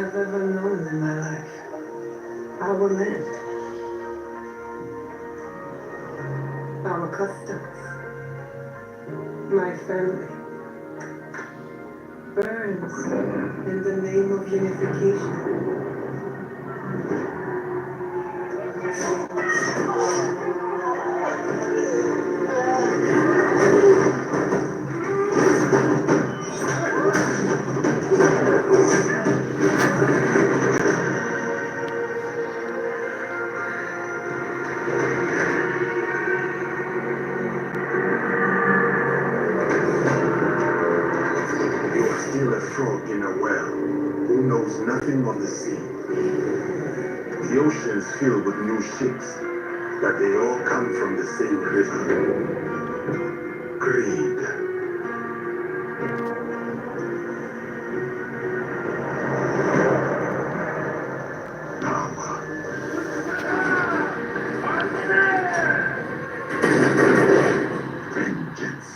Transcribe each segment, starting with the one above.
I've ever known in my life. Our land, our customs, my family burns in the name of unification. Still a frog in a well who knows nothing of the sea. The ocean's filled with new ships, but they all come from the same river. Greed. Power. Vengeance.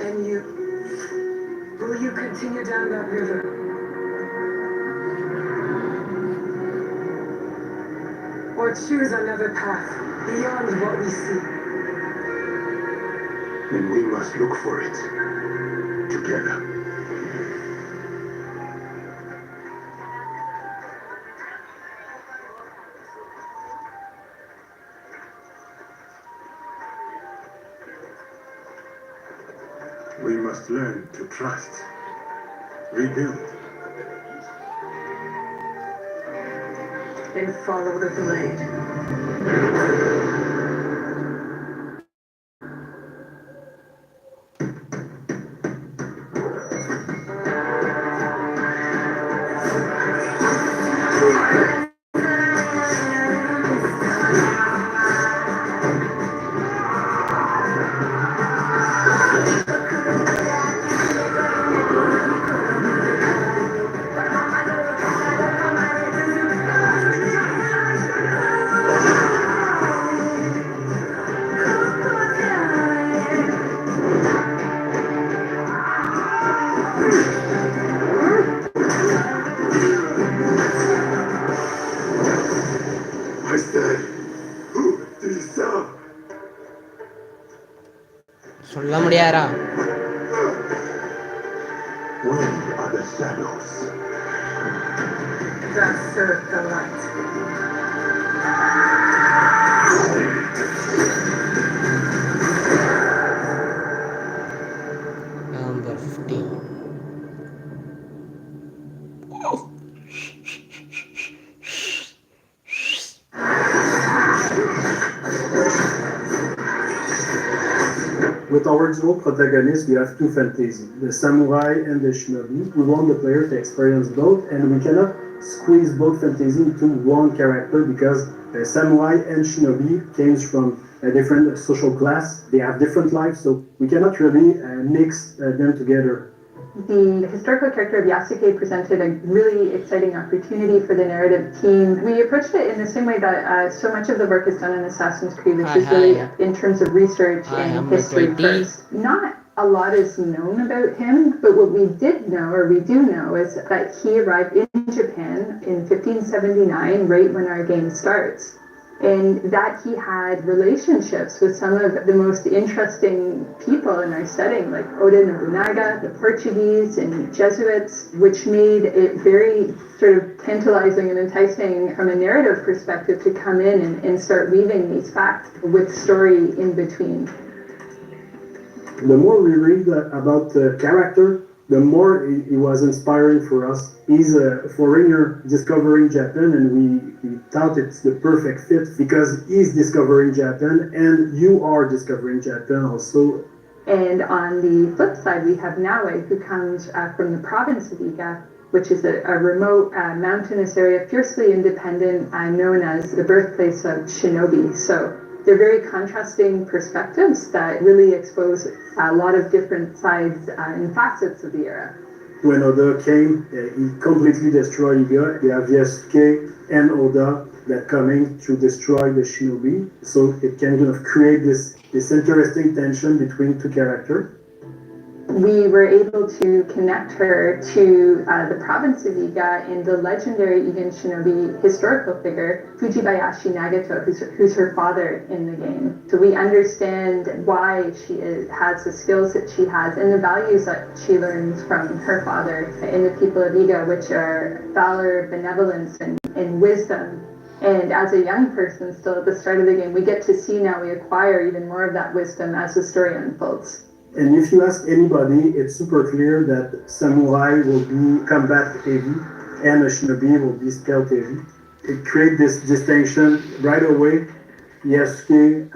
And you, will you continue down that river? Or choose another path beyond what we see? And we must look for it together. We must learn to trust, rebuild, And follow the blade. I said, who do you serve? சொல்ல முடியாரா? We are the shadows. That serve the light. Number 15. With our dual protagonists, we have two fantasy, the samurai and the shinobi. We want the player to experience both, and we cannot squeeze both fantasy into one character because the samurai and shinobi came from a different social class. They have different lives, so we cannot really mix them together. The historical character of Yasuke presented a really exciting opportunity for the narrative team. We approached it in the same way that so much of the work is done in Assassin's Creed, which is really in terms of research and history first. Not a lot is known about him, but what we did know, or we do know, is that he arrived in Japan in 1579, right when our game starts. And that he had relationships with some of the most interesting people in our setting, like Oda Nobunaga, the Portuguese, and Jesuits, which made it very sort of tantalizing and enticing from a narrative perspective to come in and start weaving these facts with story in between. The more we read about the character, the more he was inspiring for us. He's a foreigner discovering Japan, and we thought it's the perfect fit because he's discovering Japan and you are discovering Japan also. And on the flip side, we have Naue, who comes from the province of Iga, which is a remote mountainous area, fiercely independent, known as the birthplace of shinobi. So they're very contrasting perspectives that really expose a lot of different sides and facets of the era. when Oda came, he completely destroyed Iga. You have Yasuke and Oda that coming to destroy the shinobi. So it can kind of create this interesting tension between two characters. We were able to connect her to the province of Iga and the legendary Igan shinobi historical figure, Fujibayashi Nagato, who's her father in the game. So we understand why she has the skills that she has and the values that she learns from her father in the people of Iga, which are valor, benevolence, and wisdom. And as a young person still at the start of the game, we get to see now we acquire even more of that wisdom as the story unfolds. And if you ask anybody, it's super clear that samurai will be combat heavy and a shinobi will be stealth heavy. It creates this distinction right away. Yasuke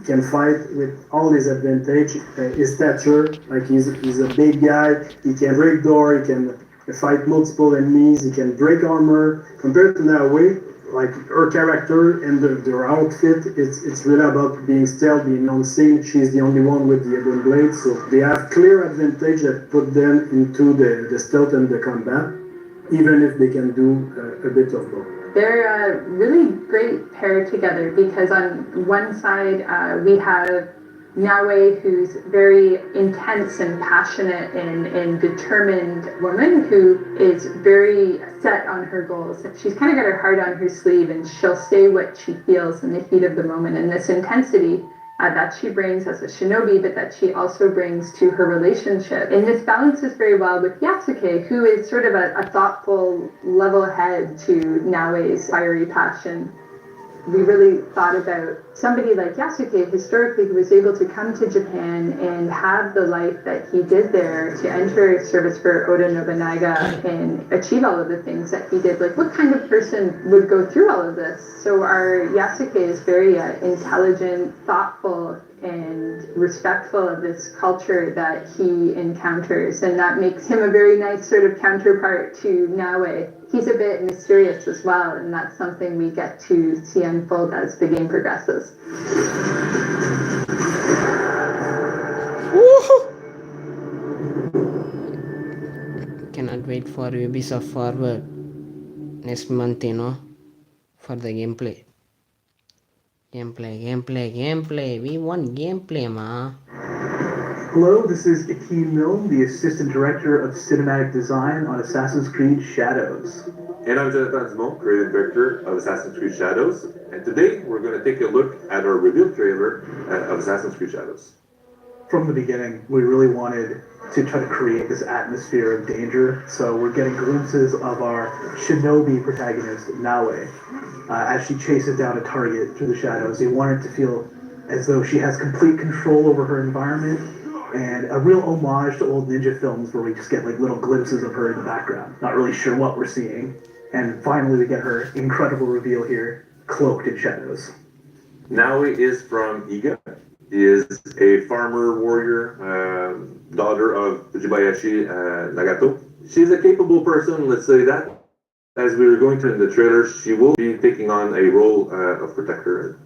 can fight with all his advantage, his stature, like he's a big guy, he can break door, he can fight multiple enemies, he can break armor. Compared to Naoe, like her character and their outfit, it's really about being stealth, being unseen. She's the only one with the Ebon Blade, so they have clear advantage that put them into the stealth and the combat, even if they can do a bit of both. They're a really great pair together because on one side we have Naoe, who's very intense and passionate and determined woman who is very set on her goals. She's kind of got her heart on her sleeve and she'll say what she feels in the heat of the moment. And this intensity that she brings as a shinobi, but that she also brings to her relationship. And this balances very well with Yasuke, who is sort of a thoughtful, level head to Naoe's fiery passion. We really thought about somebody like Yasuke historically who was able to come to Japan and have the life that he did there, to enter service for Oda Nobunaga and achieve all of the things that he did. Like, what kind of person would go through all of this? So our Yasuke is very intelligent, thoughtful, and respectful of this culture that he encounters, and that makes him a very nice sort of counterpart to Naoe. He's a bit mysterious as well, and that's something we get to see unfold as the game progresses. Cannot wait for Ubisoft Forward next month, for the gameplay. Gameplay. We want gameplay, ma. Hello, this is Akeem Milne, the Assistant Director of Cinematic Design on Assassin's Creed Shadows. And I'm Jonathan Dumont, Creative Director of Assassin's Creed Shadows. And today we're going to take a look at our reveal trailer of Assassin's Creed Shadows. From the beginning, we really wanted to try to create this atmosphere of danger. So we're getting glimpses of our shinobi protagonist, Naoe, as she chases down a target through the shadows. We wanted to feel as though she has complete control over her environment, and a real homage to old ninja films where we just get like little glimpses of her in the background, not really sure what we're seeing. And finally we get her incredible reveal here, cloaked in shadows. Naoe is from Iga. She is a farmer warrior, daughter of Fujibayashi Nagato. She's a capable person, let's say that. As we were going through in the trailer, she will be taking on a role of protector.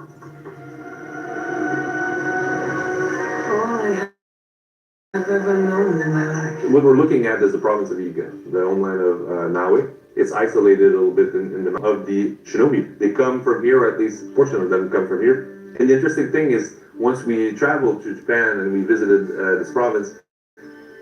I've ever known in my life. What we're looking at is the province of Iga, the homeland of Naoe. It's isolated a little bit in the of the shinobi. They come from here, or at least a portion of them come from here. And the interesting thing is, once we traveled to Japan and we visited this province,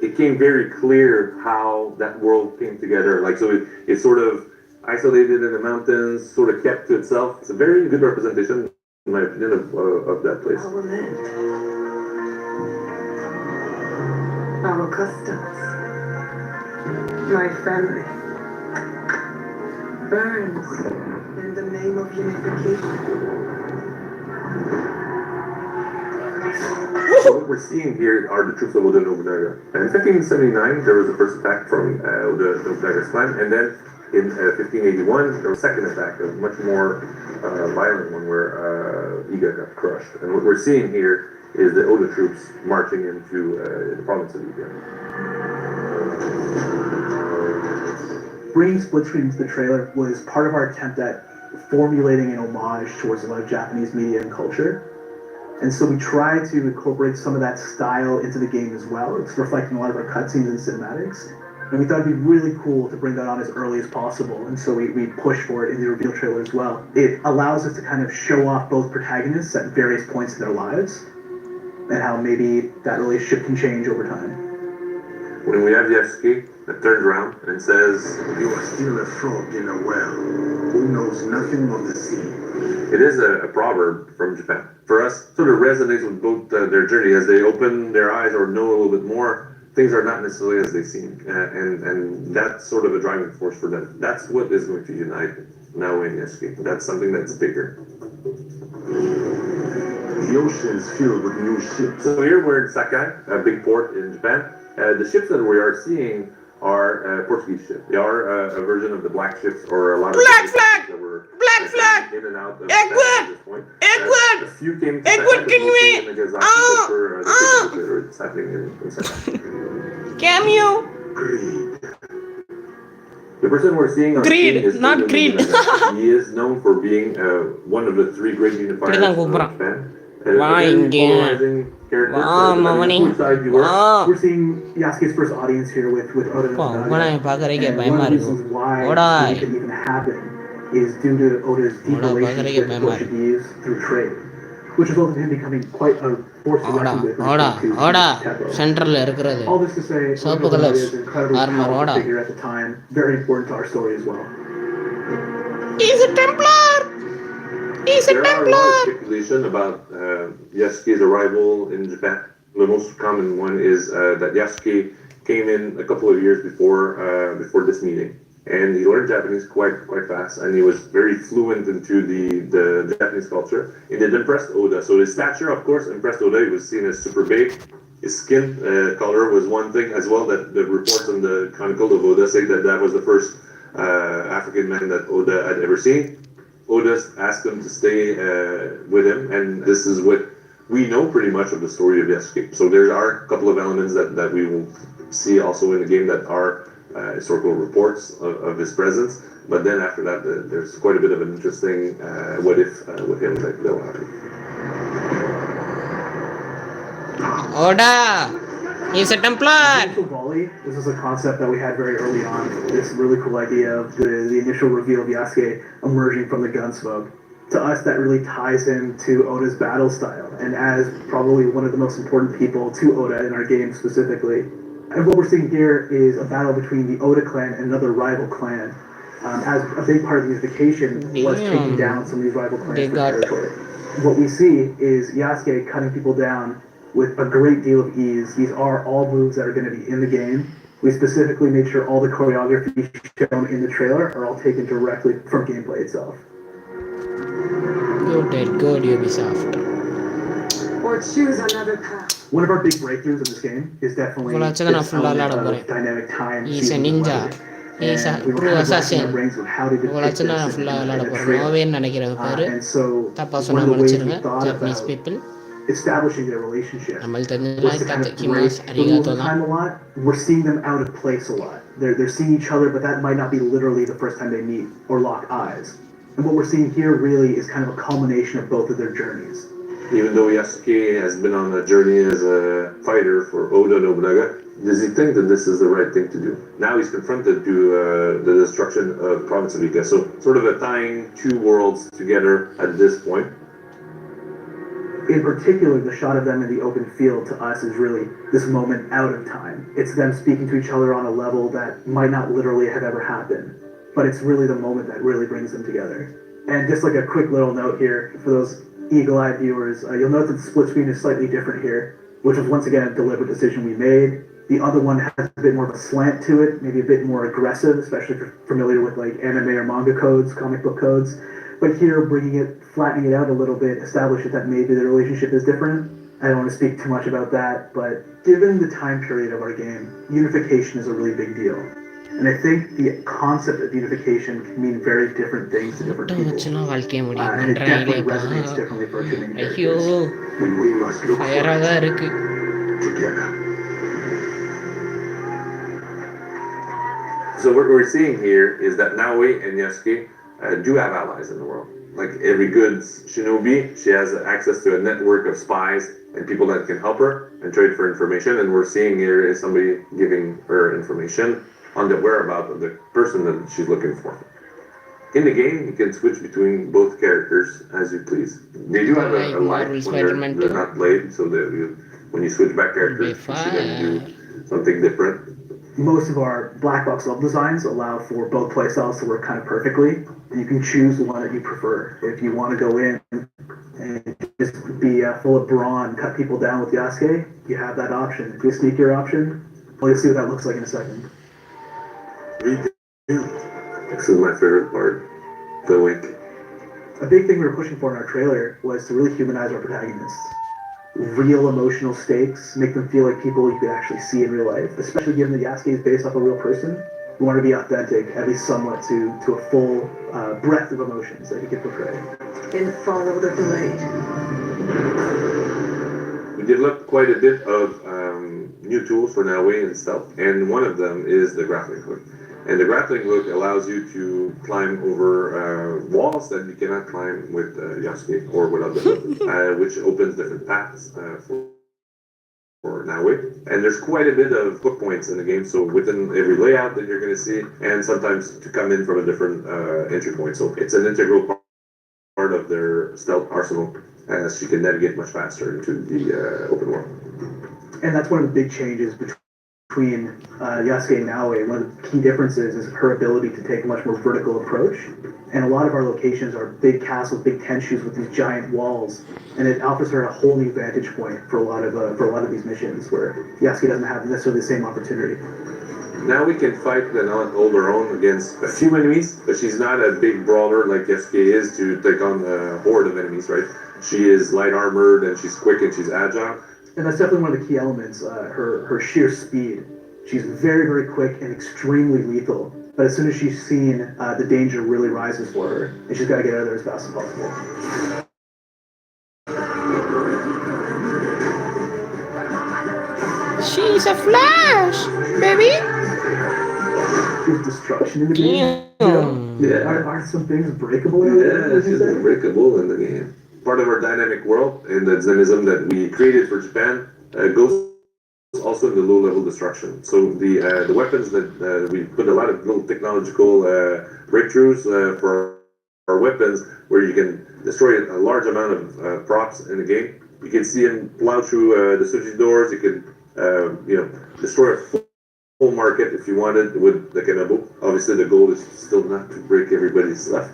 it became very clear how that world came together. Like, so it's sort of isolated in the mountains, sort of kept to itself. It's a very good representation, in my opinion, of that place. Our land. Our customs. My family. Burns in the name of unification. So what we're seeing here are the troops of Oda Nobunaga. In 1579, there was the first attack from Oda Nobunaga's clan, and then in 1581, there was a second attack, a much more violent one, where Iga got crushed. And what we're seeing here is the Oda troops marching into the province of Iga. Bringing split screen to the trailer was part of our attempt at formulating an homage towards a lot of Japanese media and culture. And so we try to incorporate some of that style into the game as well. It's reflecting a lot of our cutscenes and cinematics. And we thought it'd be really cool to bring that on as early as possible, and so we pushed for it in the reveal trailer as well. It allows us to kind of show off both protagonists at various points in their lives, and how maybe that relationship can change over time. When we have Yasuke that turns around and says, You are still a frog in a well who knows nothing of the sea. it is a proverb from Japan. For us, sort of resonates with both their journey as they open their eyes or know a little bit more. Things are not necessarily as they seem, and that's sort of a driving force for them. That's what is going to unite Naoe and Yasuke. That's something that's bigger. The ocean is filled with new ships. So here we're in Sakai, a big port in Japan. The ships that we are seeing are Portuguese ships. They are a version of the black ships, or a lot of Black flag! that were Black flag! in and out of Edward! Japan at this point. Edward! A few came to Edward, Sakai, can but mostly we- in Nagasaki, Oh! but for the things that's happening in Sakai. Cameo! Greed. The person we're seeing on Greed, screen is not Oda greed. Nobunaga. He is known for being one of the three great unifiers இப்படிதான் of கூப்பிடுறான். Japan. வா A very இங்க. polarizing character, வா depending on மவனே. whose side you are. வா. We're seeing Yasuke's first audience here with Oda அப்பா, Nobunaga. உங்களை பார்க்கறதுக்கே And பயமா one of the இருக்கு. reasons why ஓடாய். this can even happen is due to Oda's deep Oda relationship பார்க்கறதுக்கே with பயமா இருக்கு. Portuguese through trade, which resulted in him becoming quite a force to ஓடா reckon with when ஓடா it came to ஓடா Teppo. சென்டர்ல இருக்கிறது. All this to say, Soap Oda Nobunaga colours. is an incredibly Armor, powerful Oda. figure at the time, very important to our story as well. He's a Templar! He's a There are a lot Templar! of speculation about Yasuke's arrival in Japan. The most common one is that Yasuke came in a couple of years before this meeting, and he learned Japanese quite fast, and he was very fluent into the Japanese culture. And it impressed Oda. So his stature, of course, impressed Oda. He was seen as super big. His skin color was one thing as well. That the reports on the Chronicle of Oda say that was the first African man that Oda had ever seen. Oda asked him to stay with him, and this is what we know pretty much of the story of Yasuke. So there are a couple of elements that we will see also in the game that are historical reports of his presence. But then after that, there's quite a bit of an interesting what if with him that will happen. Oda! He's a Templar! Initial volley, this is a concept that we had very early on. This really cool idea of the initial reveal of Yasuke emerging from the gun smoke. To us, that really ties him to Oda's battle style, and as probably one of the most important people to Oda in our game specifically. And what we're seeing here is a battle between the Oda clan and another rival clan. As a big part of the unification was taking down some of these rival clans They for got- territory. What we see is Yasuke cutting people down with a great deal of ease. These are all moves that are going to be in the game. We specifically made sure all the choreography shown in the trailer are all taken directly from gameplay itself. You did good, Ubisoft. Or choose another path. One of our big breakthroughs in this game is definitely Well, this that's gonna full element lot of of dynamic time. He's a sequence ninja. logic. He's a And we were true kind of racking our assassin. brains with how to depict இவ்வளோச்சும் this நான் in ஃபுல்லாக விளையாட a போகிறேன். trailer. நோவேன்னு நினைக்கிற பேர் And so தப்பாக one சொன்னால் of the ways we மன்னிச்சிருங்க thought Japanese about people establishing their relationship நம்மளுக்கு was to தெரிஞ்சதுலாம் kind of break கத்தக்கிமாஸ் the rules அரிகாத்தோ of தான். time a lot. We're seeing them out of place a lot. They're seeing each other, but that might not be literally the first time they meet or lock eyes. And what we're seeing here really is kind of a culmination of both of their journeys. Even though Yasuke has been on a journey as a fighter for Oda Nobunaga, does he think that this is the right thing to do? Now he's confronted to the destruction of province of Iga. So sort of a tying two worlds together at this point. In particular, the shot of them in the open field to us is really this moment out of time. It's them speaking to each other on a level that might not literally have ever happened, but it's really the moment that really brings them together. And just like a quick little note here for those eagle-eyed viewers, you'll note that the split screen is slightly different here, which was once again a deliberate decision we made. The other one has a bit more of a slant to it, maybe a bit more aggressive, especially if you're familiar with like anime or manga codes, comic book codes. But here, flattening it out a little bit, establishes that maybe the relationship is different. I don't want to speak too much about that, but given the time period of our game, unification is a really big deal. And I think the concept of unification can mean very different things to different people. வச்சுலாம் வாழ்க்கைய முடியும் And it definitely பண்ணுறாங்களேப்பா. resonates differently for two main ஐயோ characters. And we must look for ஃபயராக தான் it இருக்கு. together. So what we're seeing here is that Naoe and Yasuke do have allies in the world. Like every good shinobi, she has access to a network of spies and people that can help her and trade for information. And we're seeing here is somebody giving her information. on the whereabouts of the person that she's looking for. In the game, you can switch between both characters as you please. They do have a life when they're not played, so that when you switch back characters, you see them do something different. Most of our black box level designs allow for both playstyles to work kind of perfectly, and you can choose the one that you prefer. If you want to go in and just be full of brawn, cut people down with Yasuke, you have that option. If you sneak your option, well, you'll see what that looks like in a second. This is my favorite part, the wink. A big thing we were pushing for in our trailer was to really humanize our protagonists. Real emotional stakes, make them feel like people you could actually see in real life, especially given that Yasuke is based off a real person. We want to be authentic, at least somewhat, to a full breadth of emotions that he could portray. And follow the blade. We developed quite a bit of new tools for Naoe and stealth, and one of them is the grappling hook. And the grappling hook allows you to climb over walls that you cannot climb with Yasuke or with other weapons, which opens different paths for Naoe. And there's quite a bit of hook points in the game, so within every layout that you're going to see, and sometimes to come in from a different entry point. So it's an integral part of their stealth arsenal, as she can navigate much faster into the open world. And that's one of the big changes between Yasuke and Naoe. One of the key differences is her ability to take a much more vertical approach. And a lot of our locations are big castles, big tenshus with these giant walls, and it offers her a whole new vantage point for a lot of these missions where Yasuke doesn't have necessarily the same opportunity. Now we can fight and hold her own against a few enemies, but she's not a big brawler like Yasuke is to take on a horde of enemies, right? She is light armored and she's quick and she's agile. And that's definitely one of the key elements, her sheer speed. She's very, very quick and extremely lethal. But as soon as she's seen, the danger really rises for her, and she's got to get out of there as fast as possible. She's a Flash, baby. There's destruction in the game. Yeah. Are some things breakable? Yeah, she's unbreakable in the game. Part of our dynamic world and the dynamism that we created for Japan goes also in the low-level destruction. So the weapons that we put a lot of little technological breakthroughs for our weapons, where you can destroy a large amount of props in the game. You can see them plow through the sushi doors. You can destroy a full market if you wanted with the Kenabo. Obviously, the goal is still not to break everybody's stuff,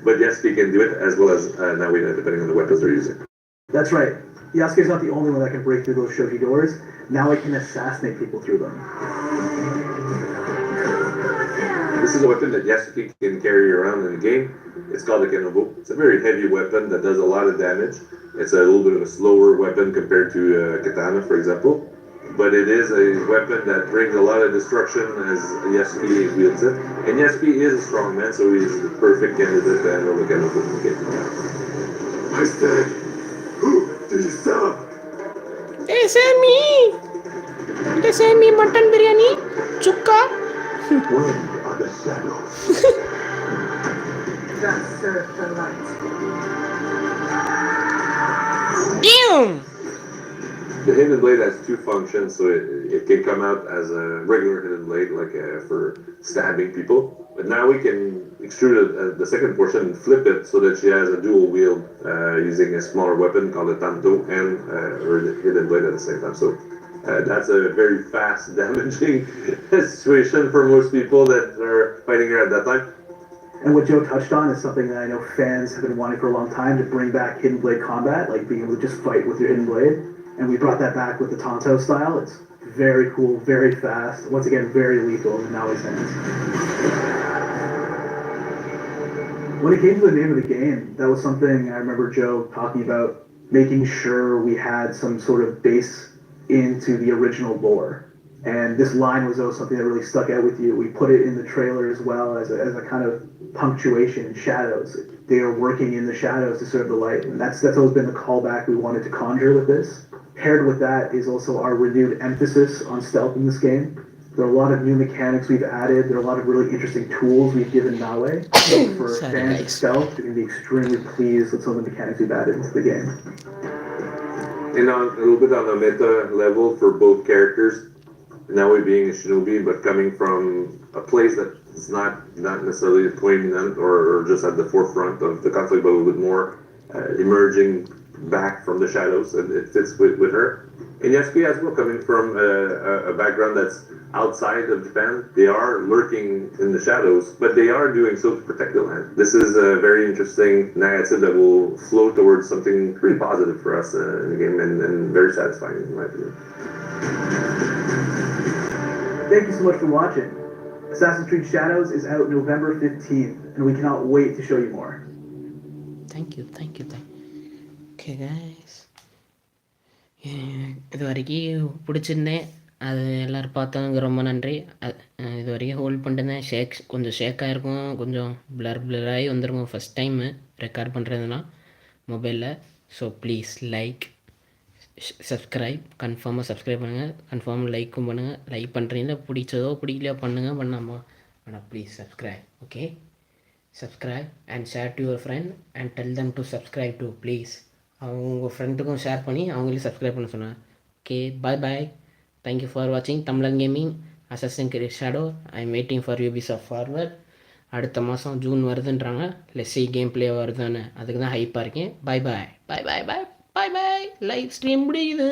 but Yasuke can do it as well as Naoe, depending on the weapons they're using. That's right. Yasuke's not the only one that can break through those shoji doors. Now it can assassinate people through them. This is a weapon that Yasuke can carry around in the game. It's called a Kenabo. It's a very heavy weapon that does a lot of damage. It's a little bit of a slower weapon compared to Katana, for example. But it is a weapon that brings a lot of destruction as Yasuke wields it. And Yasuke is a strong man, so he's the perfect candidate to handle the Kenabo in the game. I said, who did you sell up? They send me. They send me mutton biryani, chukka. Where are the shadows? That served the light. Damn. The hidden blade has two functions, so it can come out as a regular hidden blade, like for stabbing people. But now we can extrude the second portion and flip it so that she has a dual wield using a smaller weapon called a Tanto and her hidden blade at the same time. So that's a very fast, damaging situation for most people that are fighting her at that time. And what Joe touched on is something that I know fans have been wanting for a long time, to bring back hidden blade combat, like being able to just fight with your hidden blade. And we brought that back with the Tanto style. It's very cool, very fast. Once again, very lethal in Naoe's hands. When it came to the name of the game, that was something I remember Joe talking about, making sure we had some sort of base into the original lore. And this line was something that really stuck out with you. We put it in the trailer as well as a kind of punctuation in shadows. They are working in the shadows to serve the light. And that's always been the callback we wanted to conjure with this. Paired with that is also our renewed emphasis on stealth in this game. There are a lot of new mechanics we've added. There are a lot of really interesting tools we've given Naoe. For fans of stealth, you're going to be extremely pleased with some of the mechanics we've added into the game. And a little bit on the meta level for both characters, Naui being a shinobi, but coming from a place that is not necessarily prominent or just at the forefront of the conflict, but a little bit more emerging back from the shadows, and it fits with her. And Yasuke as well, coming from a background that's outside of Japan, they are lurking in the shadows, but they are doing so to protect the land. This is a very interesting narrative that will flow towards something pretty positive for us in the game, and very satisfying in my opinion. Thank you so much for watching. Assassin's Creed Shadows is out November 15th, and we cannot wait to show you more. Thank you. Okay guys, இது வரைக்கும் பிடிச்சிருந்தேன், அது எல்லோரும் பார்த்தவங்க ரொம்ப நன்றி. இது வரைக்கும் hold பண்ணிட்டுருந்தேன், கொஞ்சம் ஷேக்காக இருக்கும், கொஞ்சம் பிளராகி வந்துருக்கும் ஃபஸ்ட் டைமு ரெக்கார்ட் பண்ணுறதுனா மொபைலில். ஸோ ப்ளீஸ் லைக், சப்ஸ்கிரைப், கன்ஃபார்மாக சப்ஸ்கிரைப் பண்ணுங்கள், கன்ஃபார்மாக லைக்கும் பண்ணுங்கள். லைக் பண்ணுறீங்களா, பிடிச்சதோ பிடிக்கலையோ பண்ணுங்கள், பண்ணாமல் ஆனால் please subscribe. Okay, subscribe and share to your friend and tell them to subscribe to please. அவங்க உங்கள் ஃப்ரெண்டுக்கும் ஷேர் பண்ணி அவங்களையும் சப்ஸ்கிரைப் பண்ண சொன்னேன். Okay, bye. Thank you for watching Tamlan Gaming Assassin's Creed Shadow. I'm waiting for Ubisoft Forward. அடுத்த மாதம் June வருதுன்றாங்க. Lessee game play வருதுன்னு அதுக்கு தான் ஹைப்பாக இருக்கேன். பாய். லைவ் ஸ்ட்ரீம் முடியுது.